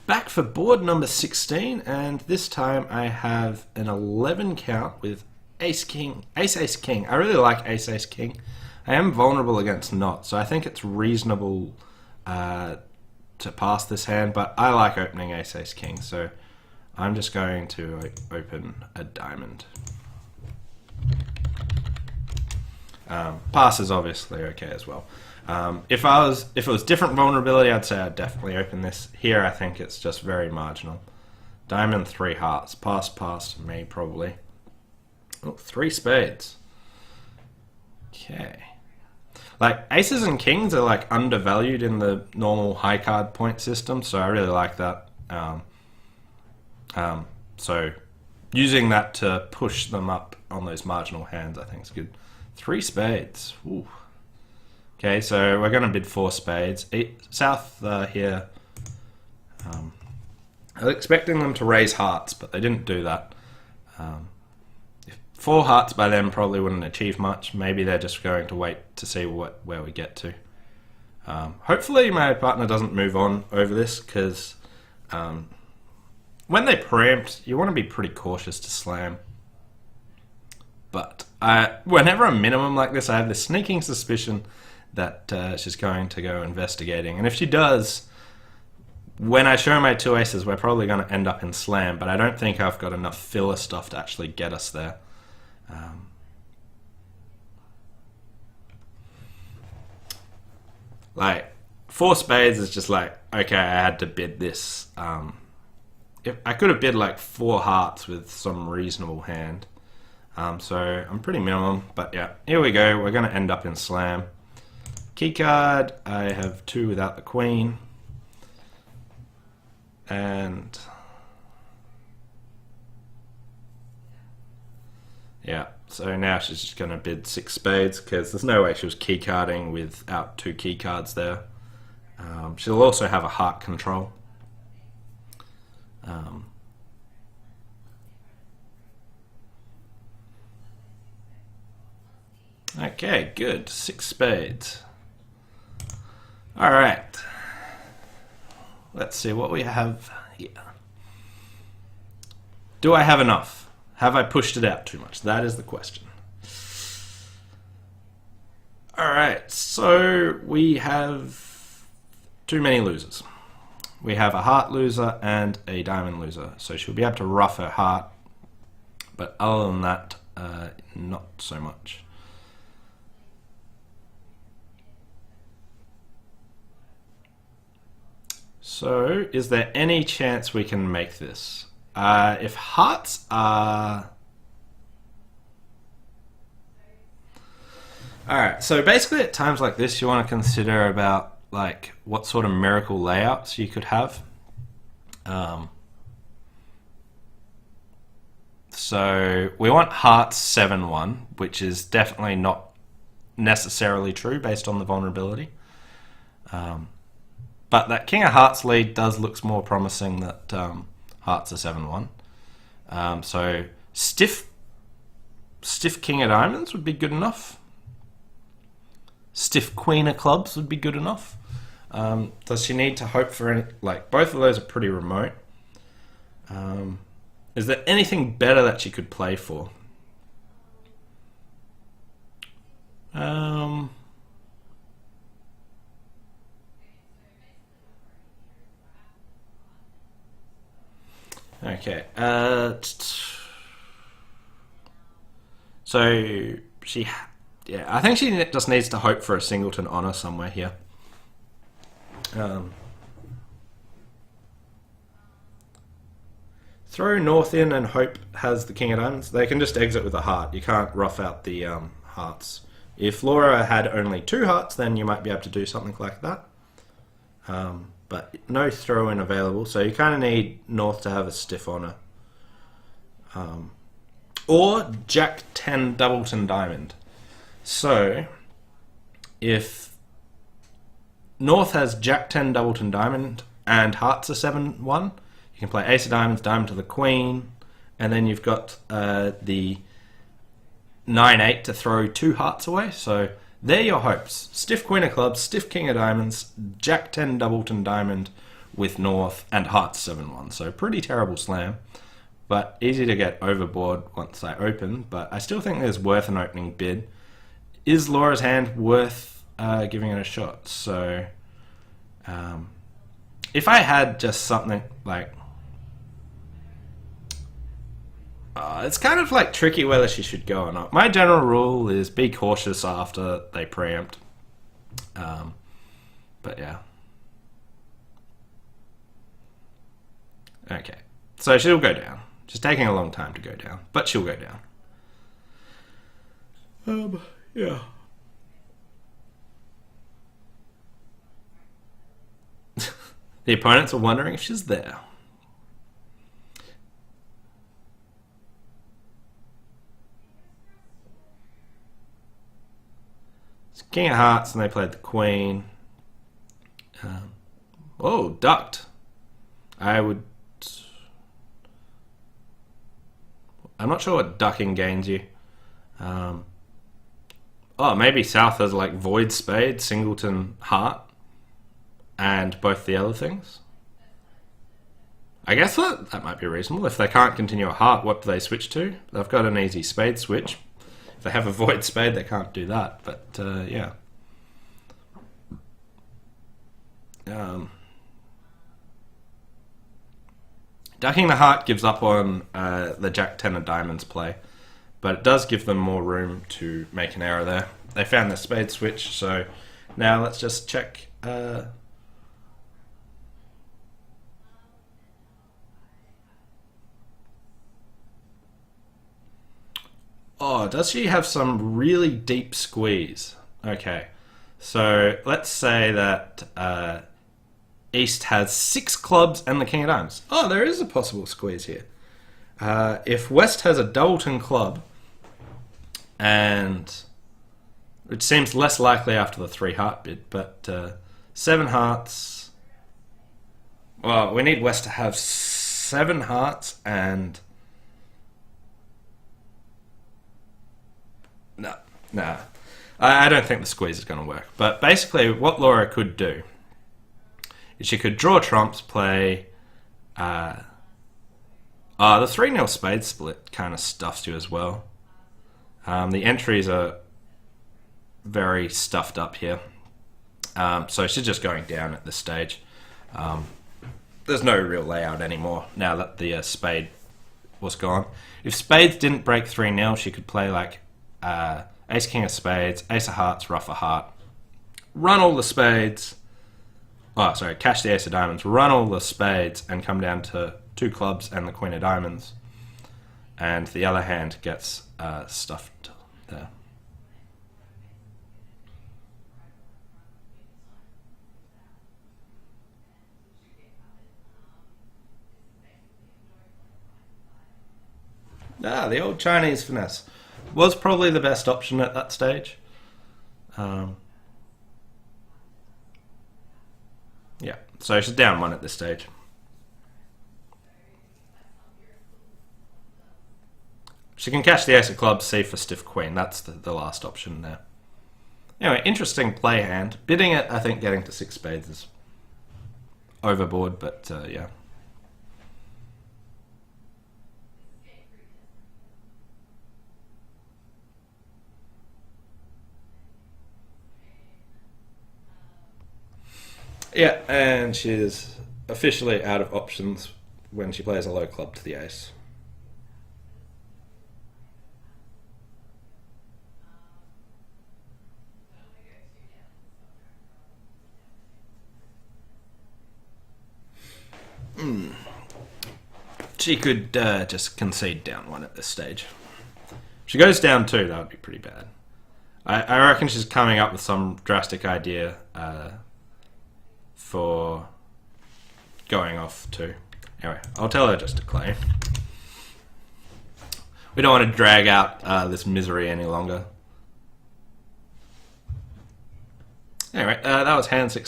Back for board number 16, and this time I have an 11 count with Ace King, Ace King. I really like Ace King. I am vulnerable against Not, so I think it's reasonable to pass this hand, but I like opening Ace King, so I'm just going to open a diamond. Pass is obviously okay as well. If it was different vulnerability, I'd say I'd definitely open this. Here, I think it's just very marginal. Diamond, 3 hearts. Pass to me, probably. Oh, 3 spades. Okay. Like, aces and kings are, like, undervalued in the normal high card point system, so I really like that. So, using that to push them up on those marginal hands, I think is good. 3 spades. Ooh. Okay, so we're going to bid 4 spades. South here, I was expecting them to raise hearts, but they didn't do that. 4 hearts by them probably wouldn't achieve much. Maybe they're just going to wait to see where we get to. Hopefully my partner doesn't move on over this, because when they preempt, you want to be pretty cautious to slam. But whenever a minimum like this, I have this sneaking suspicion that she's going to go investigating. And if she does, when I show my 2 aces, we're probably going to end up in slam, but I don't think I've got enough filler stuff to actually get us there. Like, 4 spades is just like, okay, I had to bid this. If I could have bid like 4 hearts with some reasonable hand. So I'm pretty minimum, but yeah, here we go. We're going to end up in slam. Key card, I have 2 without the queen. And yeah, so now she's just going to bid 6 spades, because there's no way she was key carding without 2 key cards there. She'll also have a heart control. Okay, good. 6 spades. All right. Let's see what we have here. Do I have enough? Have I pushed it out too much? That is the question. All right, so we have too many losers. We have a heart loser and a diamond loser, so she'll be able to rough her heart, but other than that, not so much. So, is there any chance we can make this? If hearts are... Alright, so basically at times like this, you want to consider about like what sort of miracle layouts you could have. So we want hearts 7-1, which is definitely not necessarily true based on the vulnerability. But that King of Hearts lead does look more promising that hearts are 7-1. So stiff King of Diamonds would be good enough. Stiff Queen of Clubs would be good enough. Does she need to hope for any... Like, both of those are pretty remote. Is there anything better that she could play for? Okay. So she... Yeah, I think she just needs to hope for a singleton honor somewhere here. Throw North in and hope has the King of Diamonds. They can just exit with a heart. You can't rough out the hearts. If Laura had only 2 hearts, then you might be able to do something like that. But no throw-in available, so you kind of need North to have a stiff honor. Or Jack 10 Doubleton Diamond. So, if North has Jack 10 Doubleton Diamond and hearts are 7-1, you can play Ace of Diamonds, Diamond to the Queen, and then you've got the 9-8 to throw 2 hearts away. So they're your hopes. Stiff Queen of Clubs, Stiff King of Diamonds, Jack 10 Doubleton Diamond with North and Hearts 7-1. So pretty terrible slam, but easy to get overboard once I open. But I still think there's worth an opening bid. Is Laura's hand worth giving it a shot? So if I had just something like... it's kind of like tricky whether she should go or not. My general rule is be cautious after they preempt. But yeah. Okay. So she'll go down. She's taking a long time to go down, but she'll go down. Yeah. The opponents are wondering if she's there. It's King of Hearts, and they played the Queen. Oh, ducked. I'm not sure what ducking gains you. Maybe South has like Void Spade, Singleton, Heart, and both the other things. I guess that might be reasonable. If they can't continue a Heart, what do they switch to? They've got an easy Spade switch. If they have a Void Spade, they can't do that. But yeah. Ducking the Heart gives up on the Jack-10 of Diamonds play, but it does give them more room to make an error there. They found the Spade switch, so now let's just check. Does she have some really deep squeeze? Okay, so let's say that East has 6 clubs and the King of Diamonds. There is a possible squeeze here. If West has a Doubleton club, and it seems less likely after the 3 heart bid, but 7 hearts. Well, we need West to have 7 hearts and... No. I don't think the squeeze is going to work. But basically, what Laura could do is she could draw trumps, play... the 3-0 spade split kind of stuffs you as well. The entries are very stuffed up here. So she's just going down at this stage. There's no real layout anymore now that the spade was gone. If spades didn't break 3-0, she could play like Ace King of Spades, Ace of Hearts, Ruff of Heart. Run all the spades. Cash the Ace of Diamonds. Run all the spades and come down to 2 clubs and the Queen of Diamonds. And the other hand gets stuffed there. The old Chinese finesse was probably the best option at that stage. Yeah, so she's down 1 at this stage. She can cash the Ace of Clubs, C for Stiff Queen. That's the last option there. Anyway, interesting play hand. Bidding it, I think getting to 6 spades is overboard, but yeah. Yeah, and she's officially out of options when she plays a low club to the ace. She could just concede down 1 at this stage. If she goes down 2, that would be pretty bad. I reckon she's coming up with some drastic idea for going off 2. Anyway, I'll tell her just to claim. We don't want to drag out this misery any longer. Anyway, that was hand 6.